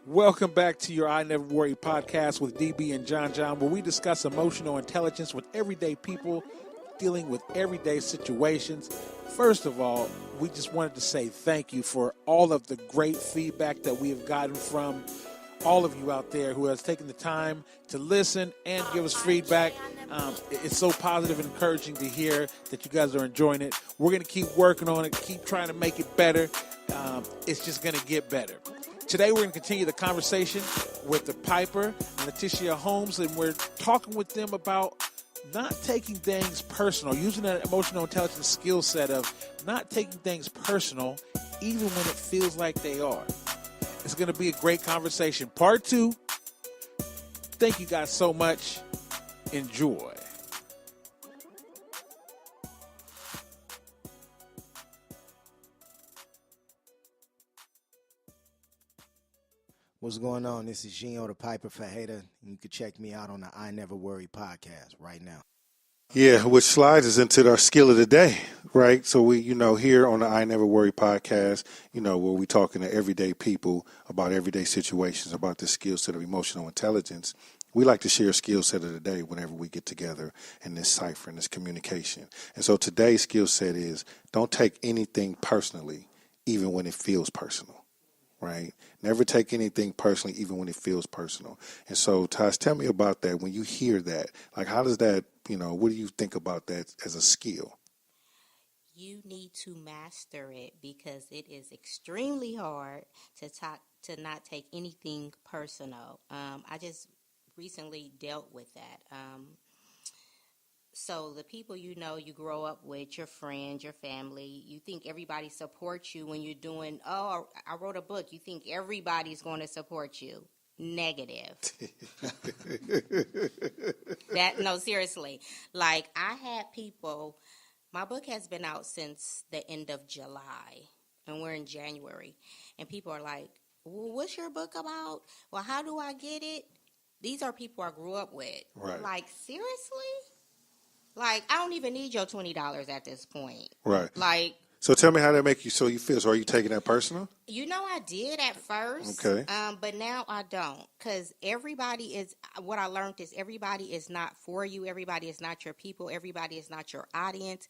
Welcome back to your I Never Worry podcast with DB and John, where we discuss emotional intelligence with everyday people dealing with everyday situations. First of all, we just wanted to say thank you for all of the great feedback that we have gotten from all of you out there who has taken the time to listen and give us feedback. It's so positive and encouraging to hear that you guys are enjoying it. We're going to keep working on it, keep trying to make it better. It's just going to get better. Today we're going to continue the conversation with the Piper and Latashia Holmes, and we're talking with them about not taking things personal, using that emotional intelligence skill set of not taking things personal even when it feels like they are. It's going to be a great conversation. Part 2. Thank you guys so much. Enjoy. What's going on? This is Jinho, the Piper Ferreira, and you can check me out on the I Never Worry podcast right now. Yeah, which slides us into our skill of the day, right? So we, here on the I Never Worry podcast, where we talking to everyday people about everyday situations, about the skill set of emotional intelligence. We like to share a skill set of the day whenever we get together in this cipher, in this communication. And so today's skill set is don't take anything personally, even when it feels personal. Right? Never take anything personally, even when it feels personal. And so, Tosh, tell me about that. When you hear that, like, how does that, what do you think about that as a skill? You need to master it because it is extremely hard to not take anything personal. I just recently dealt with that. So the people you grow up with, your friends, your family, you think everybody supports you when you're doing, I wrote a book. You think everybody's going to support you. Negative. No, seriously. Like, I had people, my book has been out since the end of July, and we're in January. And people are like, well, what's your book about? Well, how do I get it? These are people I grew up with. Right. Like, seriously? Like, I don't even need your $20 at this point. Right. Like. So tell me how that make you feel. So are you taking that personal? I did at first. Okay. But now I don't. Because what I learned is everybody is not for you. Everybody is not your people. Everybody is not your audience.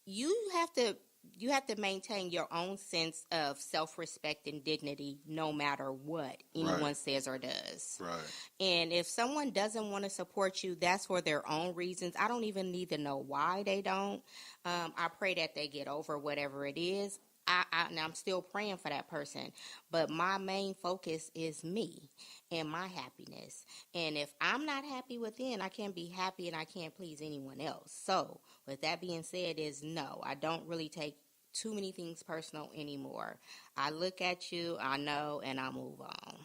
You have to maintain your own sense of self-respect and dignity no matter what anyone says or does. Right. And if someone doesn't want to support you, that's for their own reasons. I don't even need to know why they don't. I pray that they get over whatever it is. And I'm still praying for that person. But my main focus is me and my happiness. And if I'm not happy within, I can't be happy and I can't please anyone else. So with that being said no, I don't really take too many things personal anymore. I look at you, I know, and I move on.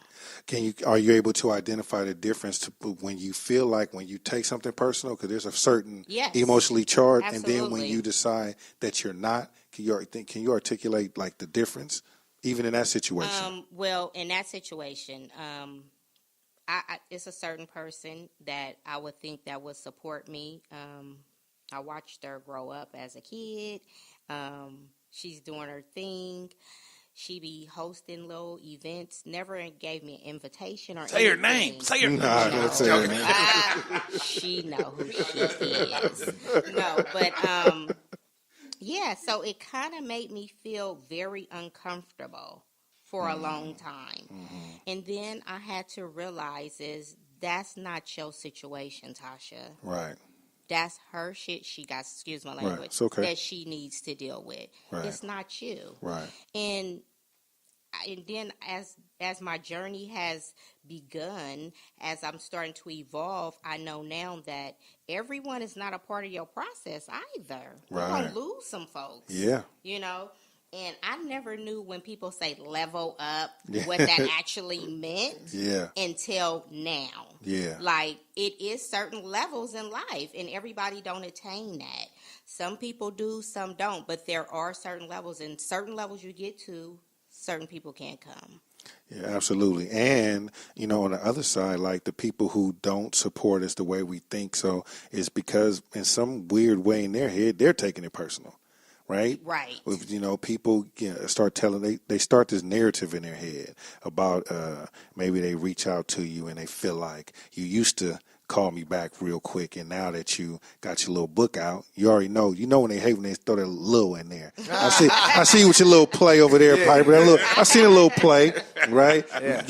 Are you able to identify the difference when you feel like when you take something personal, because there's a certain emotionally charged, absolutely. And then when you decide that you're not, can you articulate like the difference, even in that situation? Well, in that situation, it's a certain person that I would think that would support me. I watched her grow up as a kid. She's doing her thing. She be hosting little events. Never gave me an invitation or Say anything. her name. Say her name. Don't say her name. She know who she is. No, but so it kind of made me feel very uncomfortable for a long time. Mm-hmm. And then I had to realize that's not your situation, Tasha. Right. That's her shit she got, excuse my language, it's okay. that she needs to deal with. Right. It's not you. Right. And then as my journey has begun, as I'm starting to evolve, I know now that everyone is not a part of your process either. Right. You're going to lose some folks. Yeah. And I never knew when people say level up what that actually meant until now. Yeah. Like, it is certain levels in life, and everybody don't attain that. Some people do, some don't, but there are certain levels, and certain levels you get to, certain people can't come. Yeah, absolutely. And, on the other side, like the people who don't support us the way we think so is because in some weird way in their head, they're taking it personal. right? Right. With, people start telling, they start this narrative in their head about maybe they reach out to you and they feel like you used to call me back real quick, and now that you got your little book out, you already know. When they hate when they throw that little in there. I see with your little play over there, Piper. I seen a little play, right? Yeah.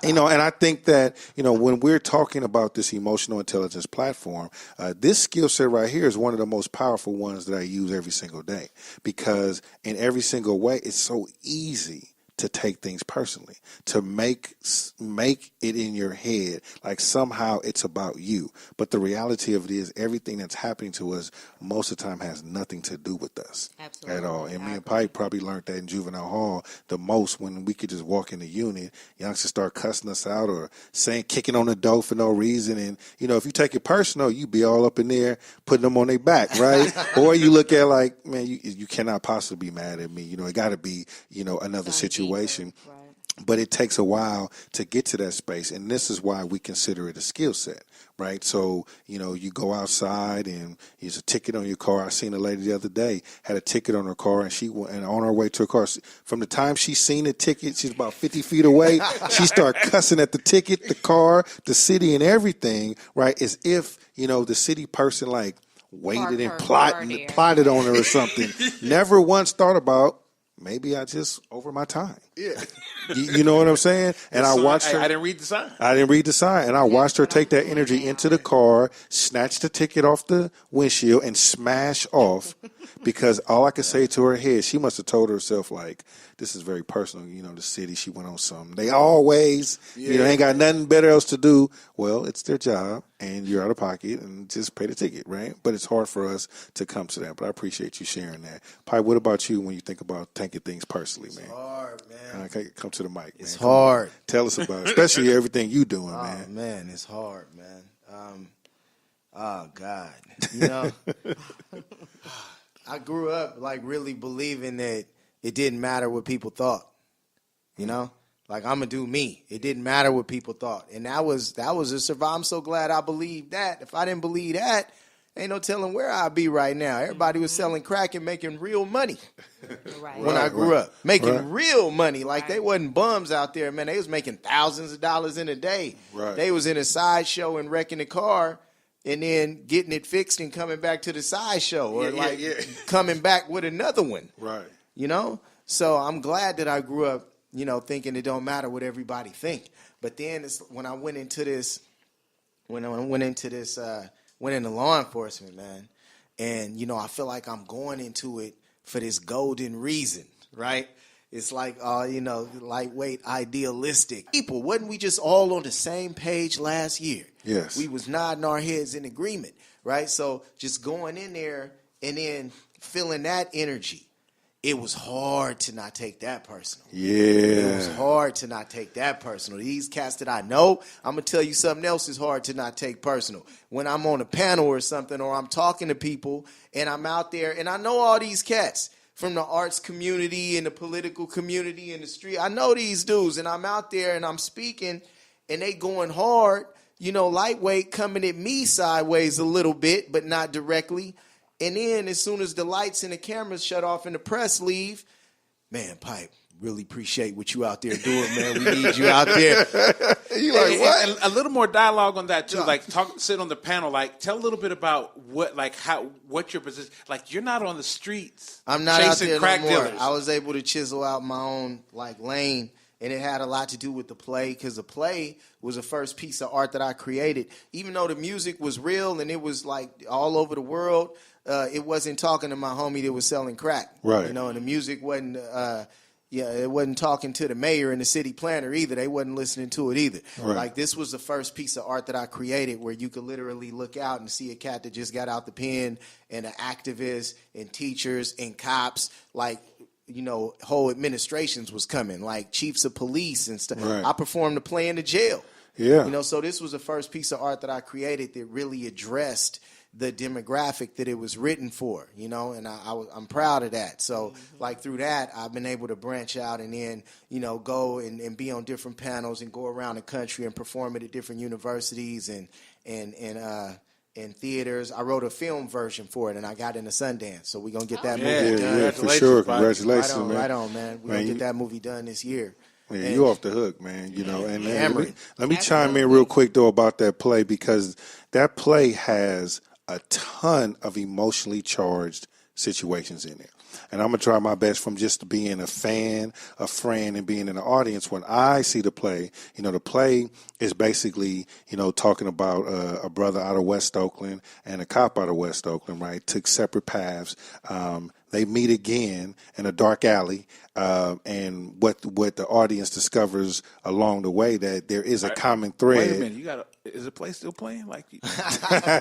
And I think that when we're talking about this emotional intelligence platform, this skill set right here is one of the most powerful ones that I use every single day, because in every single way, it's so easy to take things personally, to make it in your head like somehow it's about you. But the reality of it is, everything that's happening to us most of the time has nothing to do with us. Absolutely. At all. And me and Pipe probably learned that in juvenile hall the most, when we could just walk in the unit, youngsters start cussing us out or kicking on the door for no reason. And, if you take it personal, you be all up in there putting them on their back, right? Or you look at like, man, you cannot possibly be mad at me. It got to be, another situation. Right. But it takes a while to get to that space, and this is why we consider it a skill set, right? So, you go outside and there's a ticket on your car. I seen a lady the other day, had a ticket on her car, and and on her way to her car, from the time she seen the ticket, she's about 50 feet away, she started cussing at the ticket, the car, the city, and everything, right? As if, the city person like waited and plotted on her or something. Never once thought about, maybe I just over my time. Yeah. You know what I'm saying? And I watched her. I didn't read the sign. I didn't read the sign. And I watched her take that energy into the car, snatch the ticket off the windshield, and smash off. Because all I could say to her head, she must have told herself, like, this is very personal. The city, she went on something. They always, ain't got nothing better else to do. Well, it's their job, and you're out of pocket, and just pay the ticket, right? But it's hard for us to come to that. But I appreciate you sharing that. Pi, what about you when you think about taking things personally, man? It's hard, man. Okay, come to the mic, man. It's hard. Tell us about it, especially everything you doing, man. Oh, man, it's hard, man. Oh, God. I grew up, like, really believing that it didn't matter what people thought, Like, I'm going to do me. It didn't matter what people thought. And that was a survival. I'm so glad I believed that. If I didn't believe that, ain't no telling where I'd be right now. Everybody was selling crack and making real money when I grew up. Making real money. Like, they wasn't bums out there, man. They was making thousands of dollars in a day. Right. They was in a sideshow and wrecking the car and then getting it fixed and coming back to the sideshow or coming back with another one. Right. So I'm glad that I grew up, thinking it don't matter what everybody think. But then when I went into law enforcement, man, and, I feel like I'm going into it for this golden reason, right? It's like, lightweight, idealistic. People, wasn't we just all on the same page last year? Yes. We was nodding our heads in agreement, right? So just going in there and then feeling that energy, it was hard to not take that personal. Yeah. It was hard to not take that personal. These cats that I know, I'm going to tell you something else is hard to not take personal. When I'm on a panel or something, or I'm talking to people and I'm out there and I know all these cats from the arts community and the political community and the street. I know these dudes, and I'm out there and I'm speaking and they going hard, lightweight, coming at me sideways a little bit, but not directly. And then as soon as the lights and the cameras shut off and the press leave, man, Pipe, really appreciate what you out there doing, man. We need you out there. You like, what? And a little more dialogue on that, too. Like, sit on the panel. Like, tell a little bit about what your position. Like, you're not on the streets. I'm not out there crack no more. dealers. I was able to chisel out my own, lane. And it had a lot to do with the play, because the play was the first piece of art that I created. Even though the music was real and it was, all over the world, it wasn't talking to my homie that was selling crack. Right. And the music wasn't, it wasn't talking to the mayor and the city planner either. They wasn't listening to it either. Right. This was the first piece of art that I created where you could literally look out and see a cat that just got out the pen, and an activist and teachers and cops, whole administrations was coming, like chiefs of police and stuff. Right. I performed the play in the jail. Yeah. So this was the first piece of art that I created that really addressed the demographic that it was written for, and I'm proud of that. So, through that, I've been able to branch out and then, go and be on different panels and go around the country and perform at different universities and in theaters. I wrote a film version for it, and I got into Sundance. So we're gonna get that movie Yeah, done. Yeah, for sure. Congratulations, Right on, man. right on, man. We're Man, gonna get that movie done this year. Man, And- you off the hook, man. You know, and let me chime in Absolutely. real quick though about that play, because that play has a ton of emotionally charged situations in it. And I'm gonna try my best from just being a fan, a friend, and being in the audience. When I see the play, you know, the play is basically, you know, talking about a brother out of West Oakland and a cop out of West Oakland, right? Took separate paths. They meet again in a dark alley, and what the audience discovers along the way, that there is a common thread. Wait a minute, is the play still playing? Like, I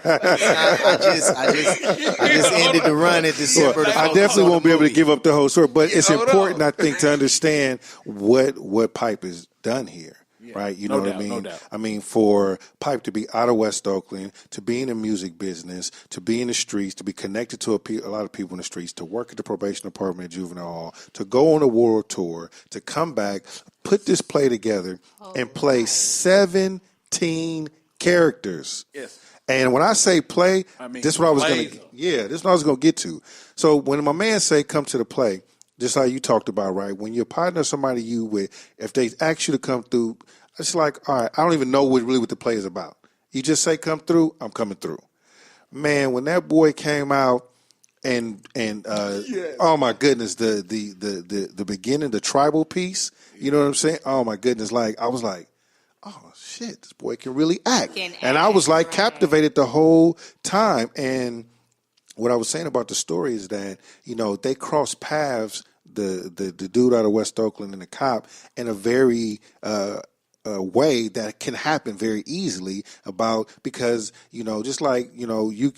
just ended the run at December. Well, I definitely won't be able to give up the whole story, but it's important, I think, to understand what Pipe has done here. Right, you know what I mean? No doubt. I mean, for Pipe to be out of West Oakland, to be in the music business, to be in the streets, to be connected to a lot of people in the streets, to work at the probation department at Juvenile Hall, to go on a world tour, to come back, put this play together, and play 17 characters. Yes. And when I say play, I mean, this is what I was plays going them. this is what I was going to get to. So when my man say come to the play, just like you talked about, right? When your partner, somebody you with, if they ask you to come through, it's like, all right, I don't even know what the play is about. You just say come through, I'm coming through. Man, when that boy came out and oh my goodness, the beginning, the tribal piece, you know what I'm saying? Oh my goodness, like I was like, oh shit, this boy can really act. And I was like captivated the whole time. And what I was saying about the story is that, you know, they cross paths, the dude out of West Oakland and the cop, in a very way that can happen very easily because, you know, just like, you know, you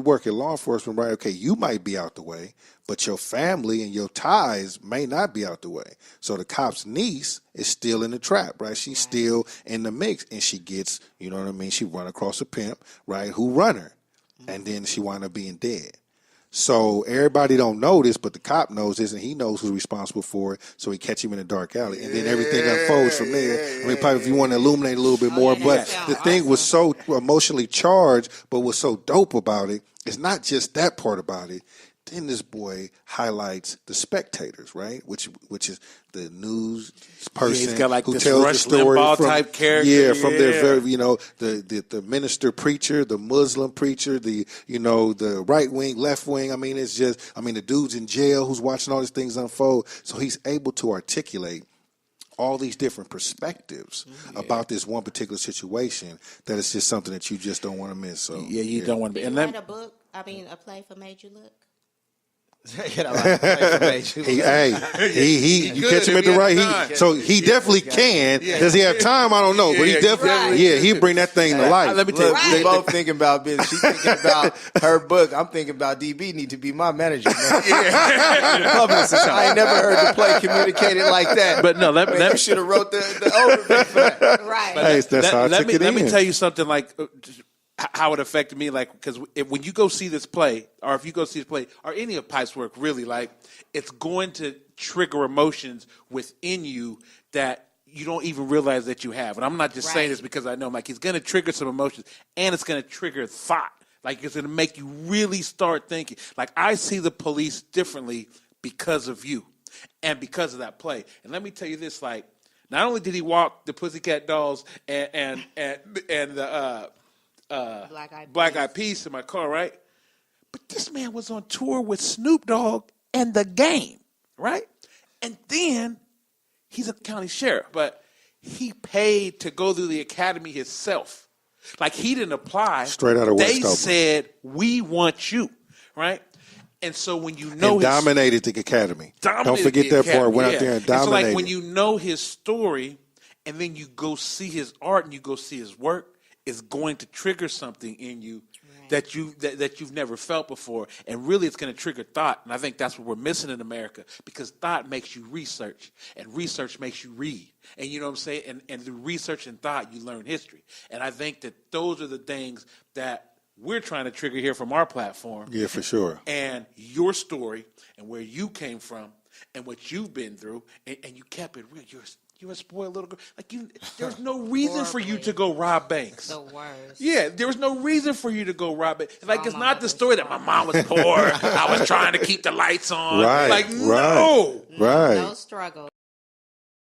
work in law enforcement, right? Okay, you might be out the way, but your family and your ties may not be out the way. So the cop's niece is still in the trap, right? She's still in the mix, and she gets, you know what I mean? She run across a pimp, right? Who run her. And then she wound up being dead. So everybody don't know this, but the cop knows this, and he knows who's responsible for it. So he catch him in a dark alley, and then everything unfolds from there. I mean, probably if you want to illuminate a little bit more, but the thing was so emotionally charged, but was so dope about it. It's not just that part about it. Then this boy highlights the spectators, right? Which is the news person he's got like who this tells Rush the story Limbaugh from type character. Yeah, from their very, you know, the minister preacher, the Muslim preacher, the, you know, the right wing, left wing. I mean, it's just, I mean, the dude's in jail who's watching all these things unfold. So he's able to articulate all these different perspectives about this one particular situation that it's just something that you just don't want to miss. So you don't want to be. Did And you then, write a play for Made You Look? You catch him at the right. So he definitely can. Does he have time? I don't know, but he definitely, he bring that thing to life. let me tell you, We both thinking about business. She's thinking about her book. I'm thinking about DB need to be my manager. Man. Publicist. I ain't never heard the play communicated like that. But no, you should have wrote the overview for that. Right. Hey, that's how I took it let in. me tell you something, like how it affected me, like, because when you go see this play, or if you go see this play, or any of Pipe's work, really, like, it's going to trigger emotions within you that you don't even realize that you have. And I'm not just saying this because I know, like, it's going to trigger some emotions, and it's going to trigger thought. Like, it's going to make you really start thinking. Like, I see the police differently because of you and because of that play. And let me tell you this, like, not only did he walk the Pussycat Dolls and the Black Eyed Peas in my car, right? But this man was on tour with Snoop Dogg and The Game, right? And then he's a county sheriff, but he paid to go through the academy himself. Like, he didn't apply. Straight out of West They Oakland. said, we want you, right? And so when you know and dominated the academy. Don't dominated forget the that academy, part. Went yeah. out there and So, dominated. like, when you know his story, and then you go see his art and you go see his work, it's going to trigger something in you that you've never felt before, and really it's going to trigger thought. And I think that's what we're missing in America, because thought makes you research, and research makes you read, and you know what I'm saying. And through research and thought, you learn history. And I think that those are the things that we're trying to trigger here from our platform. Yeah, for sure. And your story and where you came from, and what you've been through, and you kept it real. You're a spoiled little girl. Like there's no reason for you to go rob banks. The worst. Yeah, there was no reason for you to go rob it. Like, My it's mama not the was story that my mom was poor. I was trying to keep the lights on. Right, Like, right. no. Right. No struggle.